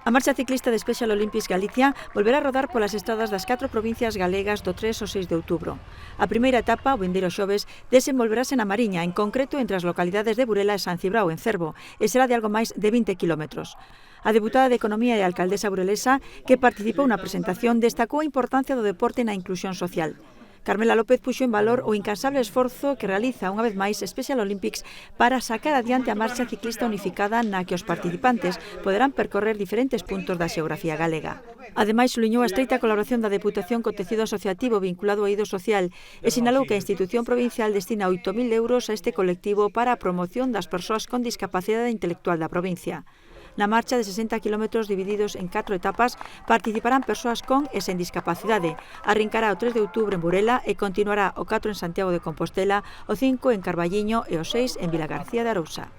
A marcha ciclista de Special Olympics Galicia volverá a rodar polas estradas das 4 provincias galegas do 3 ao 6 de outubro. A primeira etapa, o vindeiro xoves, desenvolverase na Mariña, en concreto entre as localidades de Burela e San Cibrao, en Cervo, e será de algo máis de 20 kilómetros. A deputada de Economía e alcaldesa burelesa, que participou na presentación, destacou a importancia do deporte na inclusión social. Carmela López puxo en valor o incansable esforzo que realiza unha vez máis Special Olympics para sacar adiante a marcha ciclista unificada na que os participantes poderán percorrer diferentes puntos da xeografía galega. Ademais, suliñou a estreita colaboración da Deputación co tecido asociativo vinculado ao eido social e sinalou que a institución provincial destina 8.000 euros a este colectivo para a promoción das persoas con discapacidade intelectual da provincia. Na marcha de 60 kilómetros divididos en 4 etapas participarán persoas con e sen discapacidade. Arrincará o 3 de outubro en Burela e continuará o 4 en Santiago de Compostela, o 5 en Carballiño e o 6 en Vilagarcía de Arousa.